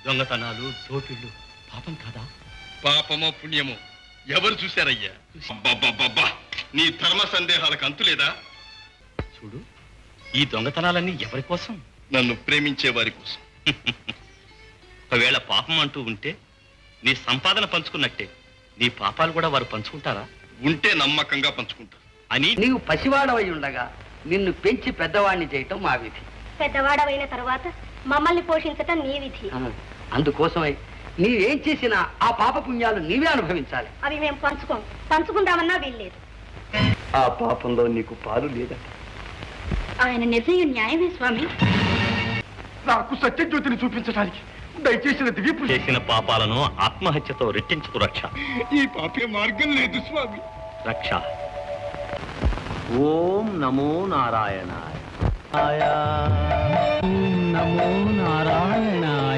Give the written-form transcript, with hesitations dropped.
దొంగతనాలు దోపిళ్ళు పాపం కాదా? పాపమో పుణ్యమో ఎవరు చూశారయ్యా? అబ్బబ్బబ్బబ్బా, నీ ధర్మ సందేహాలకు అంతులేదా? చూడు, ఈ దొంగతనాలన్నీ ఎవరి కోసం? నన్ను ప్రేమించే వారి కోసం. ఒకవేళ పాపం అంటూ ఉంటే నీ సంపాదన పంచుకున్నట్టే నీ పాపాలు కూడా వారు పంచుకుంటారా? ఉంటే నమ్మకంగా పంచుకుంటారు అని. నీవు పసివాడవై ఉండగా నిన్ను పెంచి పెద్దవాణ్ణి చేయటం మా విధి. పెద్దవాడవైన తర్వాత మమ్మల్ని పోషించటం నీ విధి. అందుకోసమై నీవేం చేసినా ఆ పాప పుణ్యాలు నీవే అనుభవించాలి. అవి మేము పంచుకుందామన్నా వీల్లేదు. ఆ పాపంలో నీకు పాలు లేదా? ఆయన నిర్ణయం న్యాయమే స్వామి. నాకు సత్యజ్యోతిని చూపించడానికి దయచేసిన దివ్యపు చేసిన పాపాలను ఆత్మహత్యతో రెట్టించుకు రక్ష. ఈ పాపే మార్గం లేదు స్వామి. రక్ష. ఓం నమో నారాయణాయ. ఓం నమో నారాయణాయ.